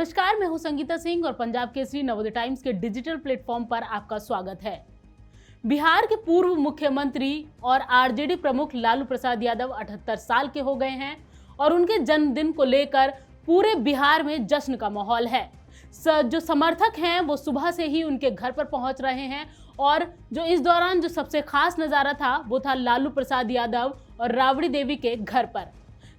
नमस्कार, मैं हूं संगीता सिंह और पंजाब केसरी नवोदय टाइम्स के डिजिटल प्लेटफॉर्म पर आपका स्वागत है। बिहार के पूर्व मुख्यमंत्री और आरजेडी प्रमुख लालू प्रसाद यादव 78 साल के हो गए हैं और उनके जन्मदिन को लेकर पूरे बिहार में जश्न का माहौल है। जो समर्थक हैं वो सुबह से ही उनके घर पर पहुंच रहे हैं और जो इस दौरान जो सबसे खास नज़ारा था वो था लालू प्रसाद यादव और राबड़ी देवी के घर पर।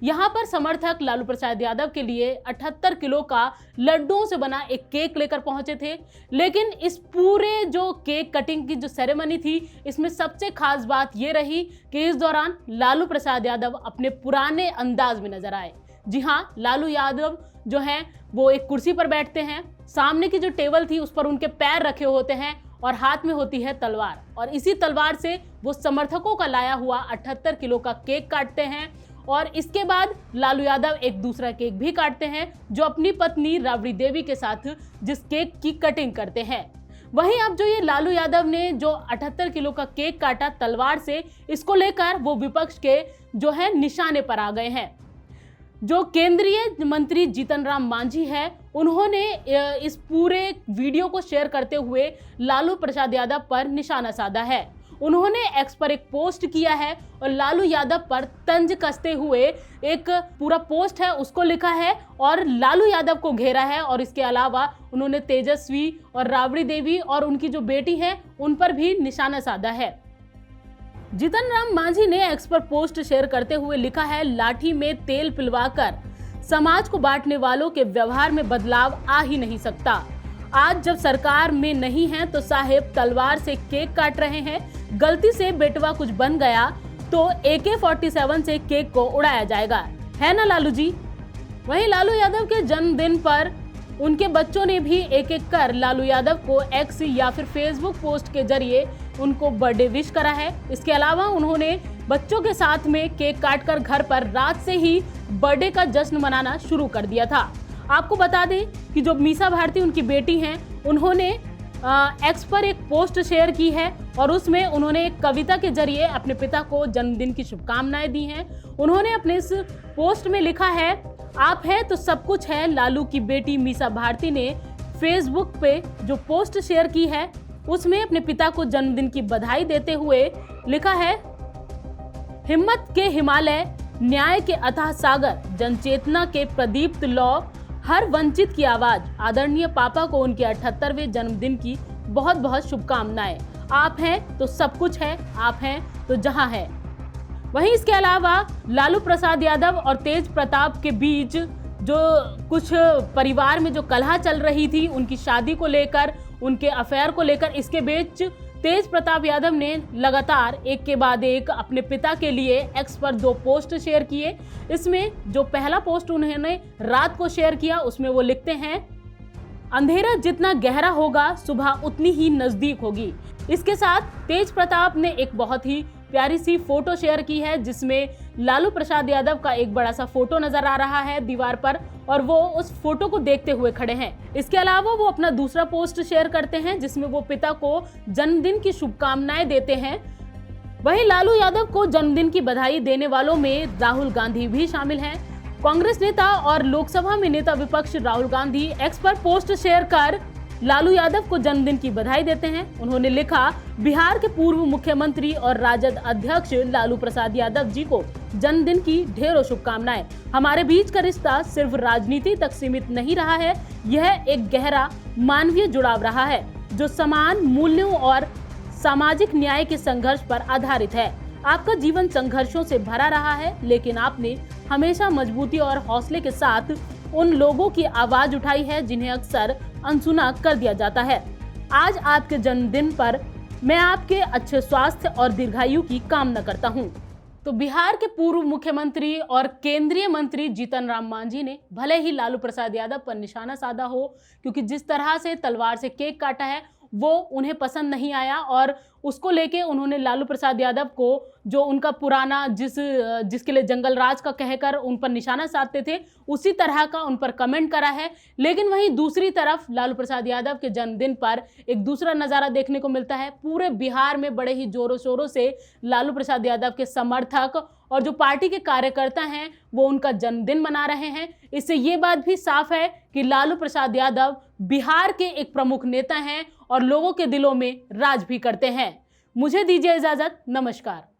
यहाँ पर समर्थक लालू प्रसाद यादव के लिए 78 किलो का लड्डुओं से बना एक केक लेकर पहुंचे थे। लेकिन इस पूरे जो केक कटिंग की जो सेरेमनी थी, इसमें सबसे खास बात ये रही कि इस दौरान लालू प्रसाद यादव अपने पुराने अंदाज में नजर आए। जी हाँ, लालू यादव जो हैं वो एक कुर्सी पर बैठते हैं, सामने की जो टेबल थी उस पर उनके पैर रखे होते हैं और हाथ में होती है तलवार, और इसी तलवार से वो समर्थकों का लाया हुआ 78 किलो का केक काटते हैं। और इसके बाद लालू यादव एक दूसरा केक भी काटते हैं जो अपनी पत्नी राबड़ी देवी के साथ जिस केक की कटिंग करते हैं। वहीं अब जो ये लालू यादव ने जो 78 किलो का केक काटा तलवार से, इसको लेकर वो विपक्ष के जो है निशाने पर आ गए हैं। जो केंद्रीय मंत्री जीतन राम मांझी है, उन्होंने इस पूरे वीडियो को शेयर करते हुए लालू प्रसाद यादव पर निशाना साधा है। उन्होंने एक्स पर एक पोस्ट किया है और लालू यादव पर तंज कसते हुए एक पूरा पोस्ट है उसको लिखा है और लालू यादव को घेरा है। और इसके अलावा उन्होंने तेजस्वी और राबड़ी देवी और उनकी जो बेटी है उन पर भी निशाना साधा है। जीतन राम मांझी ने एक्स पर पोस्ट शेयर करते हुए लिखा है, लाठी में तेल पिलवाकर समाज को बांटने वालों के व्यवहार में बदलाव आ ही नहीं सकता। आज जब सरकार में नहीं है तो साहेब तलवार से केक काट रहे हैं। गलती से बेटवा कुछ बन गया तो AK-47 से केक को उड़ाया जाएगा, है ना लालू जी। वहीं लालू यादव के जन्मदिन पर उनके बच्चों ने भी एक एक कर लालू यादव को एक्स या फिर फेसबुक पोस्ट के जरिए उनको बर्थडे विश करा है। इसके अलावा उन्होंने बच्चों के साथ में केक काटकर घर पर रात से ही बर्थडे का जश्न मनाना शुरू कर दिया था। आपको बता दें कि जो मीसा भारती उनकी बेटी हैं, उन्होंने एक्स पर एक पोस्ट शेयर की है और उसमें उन्होंने एक कविता के जरिए अपने पिता को जन्मदिन की शुभकामनाएं दी हैं। उन्होंने अपने इस पोस्ट में लिखा है, आप हैं तो सब कुछ है। लालू की बेटी मीसा भारती ने फेसबुक पे जो पोस्ट शेयर की है उसमें अपने पिता को जन्मदिन की बधाई देते हुए लिखा है, हिम्मत के हिमालय, न्याय के अथाह सागर, जनचेतना के प्रदीप्त लौ, हर वंचित की आवाज। आदरणीय पापा को उनके 78वें जन्मदिन की बहुत बहुत शुभकामनाएं। आप हैं तो सब कुछ है, आप हैं तो जहां है। वहीं इसके अलावा लालू प्रसाद यादव और तेज प्रताप के बीच जो कुछ परिवार में जो कलह चल रही थी, उनकी शादी को लेकर, उनके अफेयर को लेकर, इसके बीच तेज प्रताप यादव ने लगातार एक के बाद एक अपने पिता के लिए एक्स पर 2 पोस्ट शेयर किए। इसमें जो पहला पोस्ट उन्होंने रात को शेयर किया उसमें वो लिखते हैं, अंधेरा जितना गहरा होगा सुबह उतनी ही नजदीक होगी। इसके साथ तेज प्रताप ने एक बहुत ही प्यारी सी फोटो शेयर की है जिसमें लालू प्रसाद यादव का एक बड़ा सा फोटो नजर आ रहा है दीवार पर और वो उस फोटो को देखते हुए खड़े हैं। इसके अलावा वो अपना दूसरा पोस्ट शेयर करते हैं जिसमें वो पिता को जन्मदिन की शुभकामनाएं देते हैं। वहीं लालू यादव को जन्मदिन की बधाई देने वालों में राहुल गांधी भी शामिल हैं। कांग्रेस नेता और लोकसभा में नेता विपक्ष राहुल गांधी एक्स पर पोस्ट शेयर कर लालू यादव को जन्मदिन की बधाई देते हैं। उन्होंने लिखा, बिहार के पूर्व मुख्यमंत्री और राजद अध्यक्ष लालू प्रसाद यादव जी को जन्मदिन की ढेरों शुभकामनाएं। हमारे बीच का रिश्ता सिर्फ राजनीति तक सीमित नहीं रहा है, यह एक गहरा मानवीय जुड़ाव रहा है जो समान मूल्यों और सामाजिक न्याय के संघर्ष पर आधारित है। आपका जीवन संघर्षों से भरा रहा है, लेकिन आपने हमेशा मजबूती और हौसले के साथ उन लोगों की आवाज उठाई है जिन्हें अक्सर अनसुना कर दिया जाता है। आज आपके जन्मदिन पर मैं आपके अच्छे स्वास्थ्य और दीर्घायु की कामना करता हूं। तो बिहार के पूर्व मुख्यमंत्री और केंद्रीय मंत्री जीतन राम मांझी ने भले ही लालू प्रसाद यादव पर निशाना साधा हो, क्योंकि जिस तरह से तलवार से केक काटा है वो उन्हें पसंद नहीं आया और उसको लेके उन्होंने लालू प्रसाद यादव को जो उनका पुराना जिसके लिए जंगल राज का कहकर उन पर निशाना साधते थे, उसी तरह का उन पर कमेंट करा है। लेकिन वहीं दूसरी तरफ लालू प्रसाद यादव के जन्मदिन पर एक दूसरा नज़ारा देखने को मिलता है। पूरे बिहार में बड़े ही जोरों शोरों से लालू प्रसाद यादव के समर्थक और जो पार्टी के कार्यकर्ता हैं वो उनका जन्मदिन मना रहे हैं। इससे ये बात भी साफ है कि लालू प्रसाद यादव बिहार के एक प्रमुख नेता हैं और लोगों के दिलों में राज भी करते हैं। मुझे दीजिए इजाजत, नमस्कार।